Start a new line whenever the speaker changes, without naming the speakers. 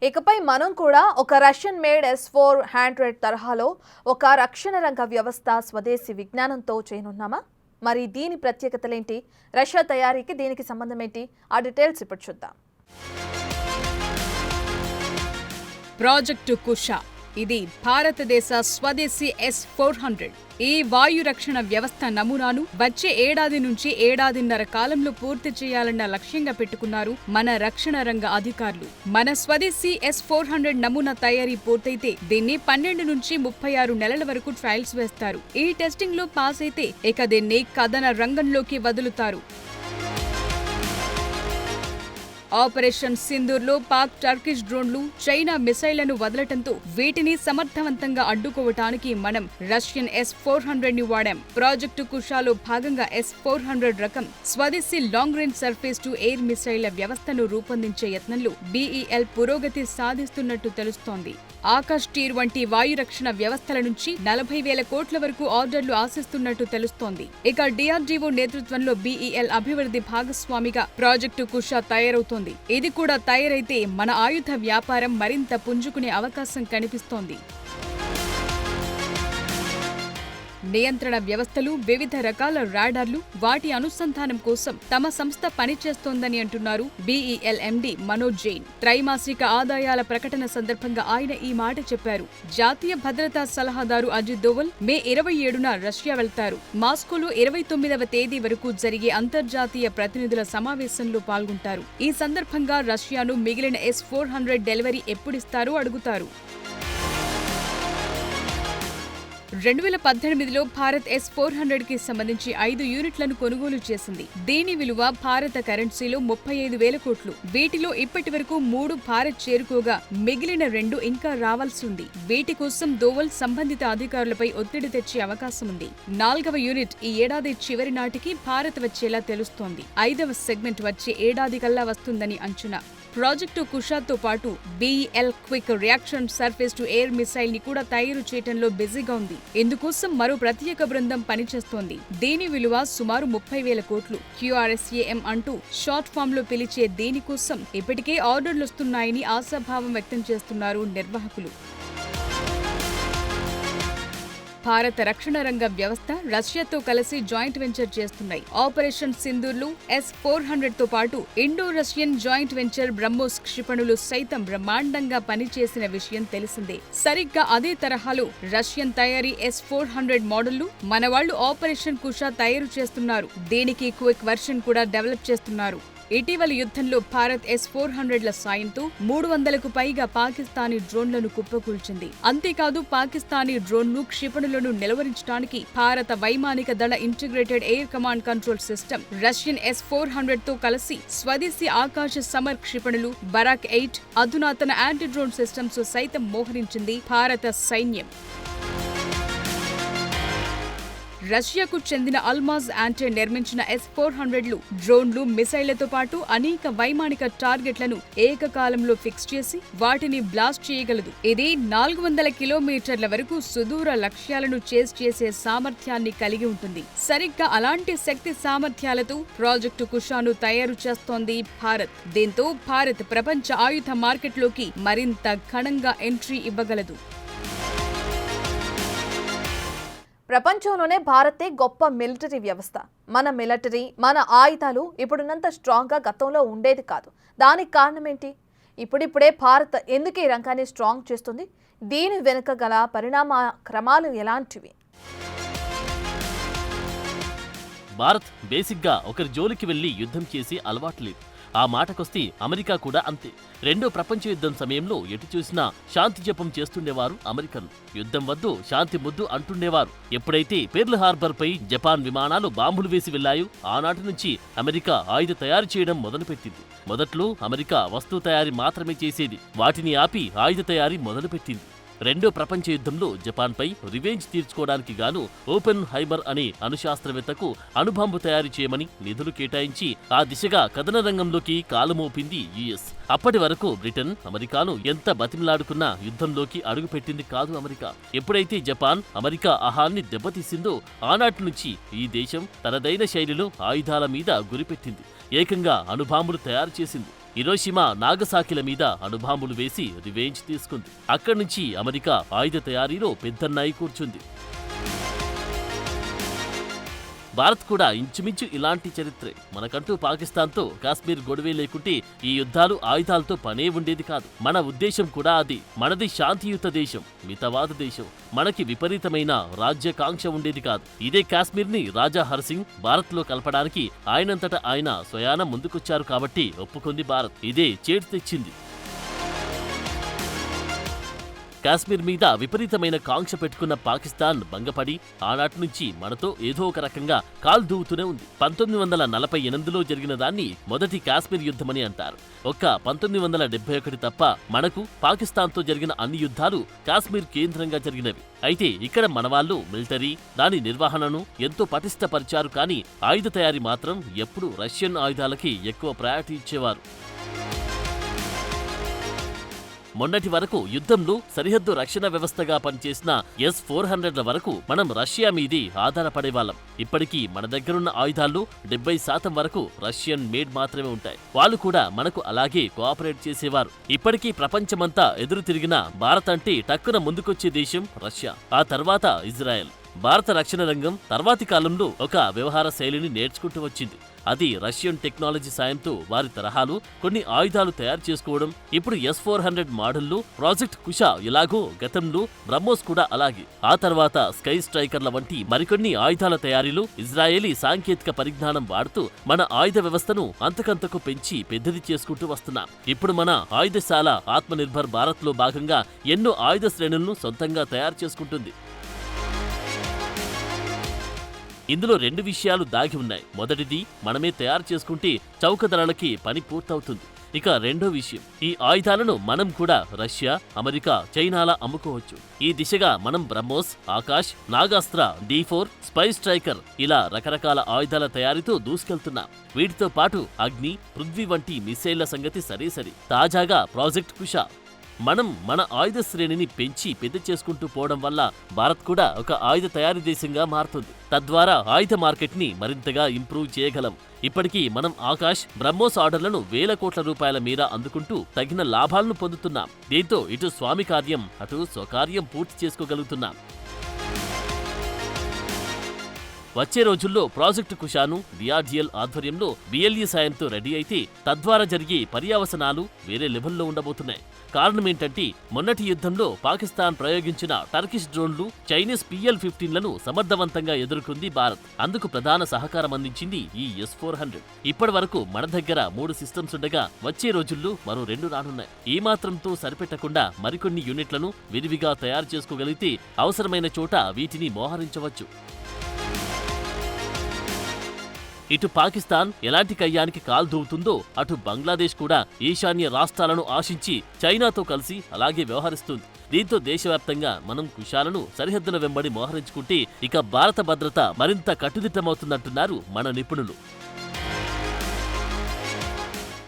ఇకపై మనం కూడా ఒక రష్యన్ మేడ్ S-400 తరహాలో ఒక రక్షణ రంగ వ్యవస్థ స్వదేశీ విజ్ఞానంతో చేయనున్నామా? మరి దీని ప్రత్యేకతలేంటి? రష్యా తయారీకి దీనికి సంబంధం ఏంటి? ఆ డీటెయిల్స్ ఇప్పుడు చూద్దాం.
ప్రాజెక్టు కుషా ఇది భారతదేశ స్వదేశీ S-400. ఈ వాయు రక్షణ వ్యవస్థ నమూనాను వచ్చే ఏడాది నుంచి ఏడాదిన్నర కాలంలో పూర్తి చేయాలన్న లక్ష్యంగా పెట్టుకున్నారు మన రక్షణ రంగ అధికారులు. మన స్వదేశీ S-400 నమూనా తయారీ పూర్తయితే దీన్ని 12 నుంచి 36 నెలల వరకు ట్రయల్స్ వేస్తారు. ఈ టెస్టింగ్ లో పాస్ అయితే ఇక దీన్ని కథన రంగంలోకి వదులుతారు. ఆపరేషన్ సింధూర్లో పాక్ టర్కిష్ డ్రోన్లు, చైనా మిసైళ్లను వదలటంతో వీటిని సమర్థవంతంగా అడ్డుకోవటానికి మనం రష్యన్ S-400ని వాడాం. ప్రాజెక్టు కుషాలో భాగంగా S-400 రకం స్వదేశీ long range surface to air మిసైళ్ల వ్యవస్థను రూపొందించే యత్నంలో BEL పురోగతి సాధిస్తున్నట్టు తెలుస్తోంది. ఆకాష్ టీర్ వంటి వాయు రక్షణ వ్యవస్థల నుంచి 40,000 కోట్ల వరకు ఆర్డర్లు ఆశిస్తున్నట్టు తెలుస్తోంది. ఇక DRDO నేతృత్వంలో BEL అభివృద్ధి భాగస్వామిగా ప్రాజెక్టు కుషా తయారవుతోంది. ఇది కూడా తయారైతే మన ఆయుధ వ్యాపారం మరింత పుంజుకునే అవకాశం కనిపిస్తోంది. నియంత్రణ వ్యవస్థలు, వివిధ రకాల రాడార్లు, వాటి అనుసంధానం కోసం తమ సంస్థ పనిచేస్తోందని అంటున్నారు BEL MD మనోజ్ జైన్. త్రైమాసిక ఆదాయాల ప్రకటన సందర్భంగా ఆయన ఈ మాట చెప్పారు. జాతీయ భద్రతా సలహాదారు అజిత్ దోవల్ మే 27న రష్యా వెళ్తారు. మాస్కోలో 29వ తేదీ వరకు జరిగే అంతర్జాతీయ ప్రతినిధుల సమావేశంలో పాల్గొంటారు. ఈ సందర్భంగా రష్యాను మిగిలిన S-400 డెలివరీ ఎప్పుడిస్తారో అడుగుతారు. 2018లో భారత్ S-400కి సంబంధించి 5 యూనిట్లను కొనుగోలు చేసింది. దీని విలువ భారత కరెన్సీలో 35,000 కోట్లు. వీటిలో ఇప్పటి వరకు 3 భారత్ చేరుకోగా మిగిలిన 2 ఇంకా రావాల్సి ఉంది. వీటి కోసం దోవల్ సంబంధిత అధికారులపై ఒత్తిడి తెచ్చే అవకాశం ఉంది. 4వ యూనిట్ ఈ ఏడాది చివరి నాటికి భారత్ వచ్చేలా తెలుస్తోంది. 5వ సెగ్మెంట్ వచ్చే ఏడాది కల్లా వస్తుందని అంచనా. ప్రాజెక్టు కుషాతో పాటు BEL quick reaction surface to air missile ని కూడా తయారు చేయడంలో బిజీగా ఉంది. ఇందుకోసం మరో ప్రత్యేక బృందం పనిచేస్తోంది. దీని విలువ సుమారు 30,000 కోట్లు. QRSAM అంటూ షార్ట్ ఫామ్ లో పిలిచే దీనికోసం ఇప్పటికే ఆర్డర్లొస్తున్నాయని ఆశాభావం వ్యక్తం చేస్తున్నారు నిర్వాహకులు. భారత రక్షణ రంగ వ్యవస్థ రష్యాతో కలిసి జాయింట్ వెంచర్ చేస్తున్నాయి. ఆపరేషన్ సింధూర్లో S-400తో పాటు Indo Russian joint venture BrahMos క్షిపణులు సైతం బ్రహ్మాండంగా పనిచేసిన విషయం తెలిసిందే. సరిగ్గా అదే తరహాలో రష్యన్ తయారీ S-400 మోడళ్లు మనవాళ్లు ఆపరేషన్ కుషా తయారు చేస్తున్నారు. దీనికి క్విక్ వర్షన్ కూడా డెవలప్ చేస్తున్నారు. ఇటీవల యుద్ధంలో భారత్ S-400ల సాయంతో 300కు పైగా పాకిస్తానీ డ్రోన్లను కుప్పకూల్చింది. అంతేకాదు పాకిస్తానీ డ్రోన్లు, క్షిపణులను నిలువరించడానికి భారత వైమానిక దళ integrated air command control system Russian S-400తో కలిసి స్వదేశీ ఆకాశ సమర్ క్షిపణులు, బరాక్ 8 అధునాతన యాంటీ డ్రోన్ సిస్టమ్స్ సైతం మోహరించింది భారత సైన్యం. రష్యాకు చెందిన అల్మాజ్ యాంటే నిర్మించిన S-400లు డ్రోన్లు, మిసైళ్లతో పాటు అనేక వైమానిక టార్గెట్లను ఏకకాలంలో ఫిక్స్ చేసి వాటిని బ్లాస్ట్ చేయగలదు. ఇది 400 కిలోమీటర్ల వరకు సుదూర లక్ష్యాలను చేస్ చేసే సామర్థ్యాన్ని కలిగి ఉంటుంది. సరిగ్గా అలాంటి శక్తి సామర్థ్యాలతో ప్రాజెక్టు కుషాను తయారు చేస్తోంది భారత్. దీంతో భారత్ ప్రపంచ ఆయుధ మార్కెట్లోకి మరింత ఘనంగా ఎంట్రీ ఇవ్వగలదు.
ప్రపంచంలోనే భారతే గొప్ప మిలిటరీ వ్యవస్థ. మన మిలిటరీ, మన ఆయుధాలు ఇప్పుడున్నంత స్ట్రాంగ్గా గతంలో ఉండేది కాదు. దానికి కారణం ఏంటి? ఇప్పుడిప్పుడే భారత్ ఎందుకు ఈ రంగాన్ని స్ట్రాంగ్ చేస్తుంది? దీని వెనుక గల పరిణామ క్రమాలు ఎలాంటివి?
భారత్ బేసిక్గా ఒకరి జోలికి వెళ్లి యుద్ధం చేసి అలవాటు లేదు. ఆ మాటకొస్తే అమెరికా కూడా అంతే. రెండో ప్రపంచ యుద్ధం సమయంలో ఎటు చూసినా శాంతి జపం చేస్తుండేవారు అమెరికన్లు. యుద్ధం వద్దు, శాంతి ముద్దు అంటుండేవారు. ఎప్పుడైతే పెర్ల్ హార్బర్ పై జపాన్ విమానాలు బాంబులు వేసి వెళ్లాయో ఆనాటి నుంచి అమెరికా ఆయుధ తయారు చేయడం మొదలుపెట్టింది. మొదట్లో అమెరికా వస్తువు తయారీ మాత్రమే చేసేది. వాటిని ఆపి ఆయుధ తయారీ మొదలుపెట్టింది. రెండో ప్రపంచ యుద్ధంలో జపాన్పై రివెంజ్ తీర్చుకోవడానికి గాను ఓపెన్ హైమర్ అనే అణుశాస్త్రవేత్తకు అణుబాంబు తయారు చేయమని నిధులు కేటాయించి ఆ దిశగా కథన రంగంలోకి కాలుమోపింది US. అప్పటి వరకు బ్రిటన్, అమెరికాను ఎంత బతిమలాడుకున్నా యుద్ధంలోకి అడుగుపెట్టింది కాదు అమెరికా. ఎప్పుడైతే జపాన్ అమెరికా ఆహాన్ని దెబ్బతీసిందో ఆనాటి నుంచి ఈ దేశం తనదైన శైలిలో ఆయుధాల మీద గురిపెట్టింది. ఏకంగా అణుబాంబులు తయారు చేసింది. హిరోషిమా నాగసాకిల మీద అణుబాంబులు వేసి రివెంజ్ తీసుకుంది. అక్కడి నుంచి అమెరికా ఆయుధ తయారీలో పెద్దన్నాయి కూర్చుంది. భారత్ కూడా ఇంచుమించు ఇలాంటి చరిత్రే. మనకంటూ పాకిస్తాన్తో కాశ్మీర్ గొడవే లేకుంటే ఈ యుద్ధాలు ఆయుధాలతో పనే ఉండేది కాదు. మన ఉద్దేశం కూడా అది. మనది శాంతియుత దేశం, మితవాద దేశం. మనకి విపరీతమైన రాజ్యాకాంక్ష ఉండేది కాదు. ఇదే కాశ్మీర్ని రాజా హర్సింగ్ భారత్లో కలపడానికి ఆయనంతట ఆయన స్వయాన ముందుకొచ్చారు కాబట్టి ఒప్పుకుంది భారత్. ఇదే చేటు తెచ్చింది. కాశ్మీర్ మీద విపరీతమైన కాంక్ష పెట్టుకున్న పాకిస్తాన్ భంగపడి ఆనాటి నుంచి మనతో ఏదో ఒక రకంగా కాలు దూవుతూనే ఉంది. 1948లో జరిగిన దాన్ని మొదటి కాశ్మీర్ యుద్ధమని అంటారు. ఒక్క 1971 తప్ప మనకు పాకిస్తాన్తో జరిగిన అన్ని యుద్ధాలు కాశ్మీర్ కేంద్రంగా జరిగినవి. అయితే ఇక్కడ మనవాళ్లు మిలిటరీ, దాని నిర్వహణను ఎంతో పటిష్టపరిచారు. కానీ ఆయుధ తయారీ మాత్రం ఎప్పుడూ రష్యన్ ఆయుధాలకి ఎక్కువ ప్రయారిటీ ఇచ్చేవారు. మొన్నటి వరకు యుద్ధంలో సరిహద్దు రక్షణ వ్యవస్థగా పనిచేసిన S-400ల వరకు మనం రష్యా మీదే ఆధారపడేవాళ్ళం. ఇప్పటికీ మన దగ్గరున్న ఆయుధాల్లో 70% వరకు రష్యన్ మేడ్ మాత్రమే ఉంటాయి. వాళ్ళు కూడా మనకు అలాగే కోఆపరేట్ చేసేవారు. ఇప్పటికీ ప్రపంచమంతా ఎదురు తిరిగిన భారత్ అంటే టక్కున ముందుకొచ్చే దేశం రష్యా, ఆ తర్వాత ఇజ్రాయెల్. భారత రక్షణ రంగం తర్వాతి కాలంలో ఒక వ్యవహార శైలిని నేర్చుకుంటూ వచ్చింది. అది రష్యన్ టెక్నాలజీ సాయంతో వారి తరహాలో కొన్ని ఆయుధాలు తయారు చేసుకోవడం. ఇప్పుడు S-400 మోడల్లో ప్రాజెక్ట్ కుషా ఎలాగో గతంలో బ్రహ్మోస్ కూడా అలాగే. ఆ తర్వాత స్కై స్ట్రైకర్ల వంటి మరికొన్ని ఆయుధాల తయారీలో ఇజ్రాయేలీ సాంకేతిక పరిజ్ఞానం వాడుతూ మన ఆయుధ వ్యవస్థను అంతకంతకు పెంచి పెద్దది చేసుకుంటూ వస్తున్నాం. ఇప్పుడు మన ఆయుధశాల ఆత్మనిర్భర్ భారత్లో భాగంగా ఎన్నో ఆయుధ శ్రేణులను సొంతంగా తయారు చేసుకుంటుంది. ఇందులో 2 విషయాలు దాగి ఉన్నాయి. మొదటిది, మనమే తయారు చేసుకుంటే చౌకధరలకి పని పూర్తవుతుంది. ఇక రెండో విషయం, ఈ ఆయుధాలను మనం కూడా రష్యా, అమెరికా, చైనాలా అమ్ముకోవచ్చు. ఈ దిశగా మనం BrahMos, Akash, Nagastra, D4, spy striker ఇలా రకరకాల ఆయుధాల తయారీతో దూసుకెళ్తున్నాం. వీటితో పాటు అగ్ని, పృథ్వీ వంటి మిసైళ్ల సంగతి సరే. తాజాగా ప్రాజెక్ట్ కుషా. మనం మన ఆయుధ శ్రేణిని పెంచి పెద్ద చేసుకుంటూ పోవడం వల్ల భారత్ కూడా ఒక ఆయుధ తయారీ దేశంగా మారుతుంది. తద్వారా ఆయుధ మార్కెట్ని మరింతగా ఇంప్రూవ్ చేయగలం. ఇప్పటికీ మనం ఆకాష్, బ్రహ్మోస్ ఆర్డర్లను వేల కోట్ల రూపాయల మేర అందుకుంటూ తగిన లాభాలను పొందుతున్నాం. దీంతో ఇటు స్వామి కార్యం, అటు స్వకార్యం పూర్తి చేసుకోగలుగుతున్నాం. వచ్చే రోజుల్లో ప్రాజెక్టు కుషాను DRDL ఆధ్వర్యంలో BLE సాయంతో రెడీ అయితే తద్వారా జరిగే పర్యవసనాలు వేరే లెవెల్లో ఉండబోతున్నాయి. కారణమేంటంటే మొన్నటి యుద్ధంలో పాకిస్తాన్ ప్రయోగించిన టర్కిష్ డ్రోన్లు, చైనీస్ PL-15లను సమర్థవంతంగా ఎదుర్కొంది భారత్. అందుకు ప్రధాన సహకారం అందించింది ఈ S-400. ఇప్పటి వరకు మన దగ్గర 3 సిస్టమ్స్ ఉండగా వచ్చే రోజుల్లో మరో 2 రానున్నాయి. ఈ మాత్రంతో సరిపెట్టకుండా మరికొన్ని యూనిట్లను విరివిగా తయారు చేసుకోగలిగితే అవసరమైన చోట వీటిని మోహరించవచ్చు. ఇటు పాకిస్తాన్ ఎలాంటి కయ్యానికి కాలు దూవుతుందో అటు బంగ్లాదేశ్ కూడా ఈశాన్య రాష్ట్రాలను ఆశించి చైనాతో కలిసి అలాగే వ్యవహరిస్తుంది. దీంతో దేశవ్యాప్తంగా మనం కుషాలను సరిహద్దుల వెంబడి మోహరించుకుంటే ఇక భారత భద్రత మరింత కట్టుదిట్టమవుతుందంటున్నారు మన నిపుణులు.